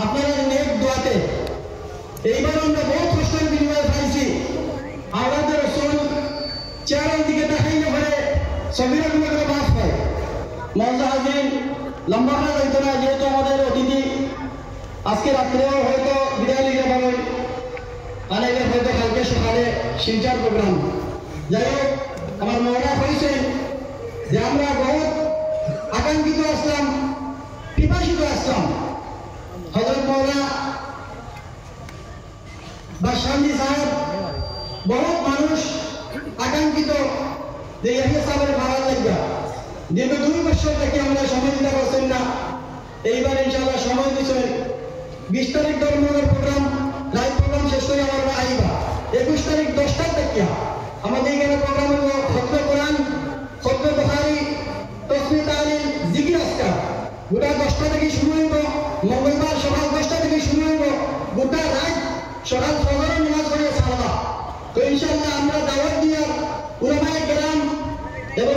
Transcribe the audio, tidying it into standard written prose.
আপনারা নেক দোয়াতে এইবার আমরা বহুত কষ্টের বিনিময়ে পাইছি। আমাদের রসুল চেহারার দিকে দেখাইলে পরে সবিরা গুলো মাফ হয়। মজা হাজির লম্বা করা যাইত না, যেহেতু আমাদের অতিথি আজকে রাত্রেও হয়তো বিদায় নিতে পারেন, অনেকের হয়তো কালকে সকালে শিলচার প্রোগ্রাম। যাই হোক, আমার মৌলা হয়েছেন যে আমরা বহুত আকাঙ্ক্ষিত আসলাম, পিপাসিত আসলাম। হযরত মৌলা বাদশাহী সাহেব বহুত মানুষ আকাঙ্ক্ষিত যে ইয়াহিয়া সাহেবের ভাড়া লাগবে। দীর্ঘ 2 বছর থেকে আমরা সময় দিতে পারছেন না, এইবার ইনশাআল্লাহ সময় দিচ্ছেন। 20 তারিখ ধর্মের প্রোগ্রাম, লাইভ প্রোগ্রাম শেষ করে আমরা আইবা 21 তারিখ 10টার থেকে আমাদের এখানে প্রোগ্রাম হলো খতমে কোরআন, খতমে বুখারী, তাসবিহ তাহলিল, জিকির আজকার। গোটা 10টা থেকে শুরু হইব, মঙ্গলবার সকাল 10টা থেকে শুরু হইব, গোটা রাত সকাল ফজরের নামাজ পড়ে ছাড়বা। তো ইনশাআল্লাহ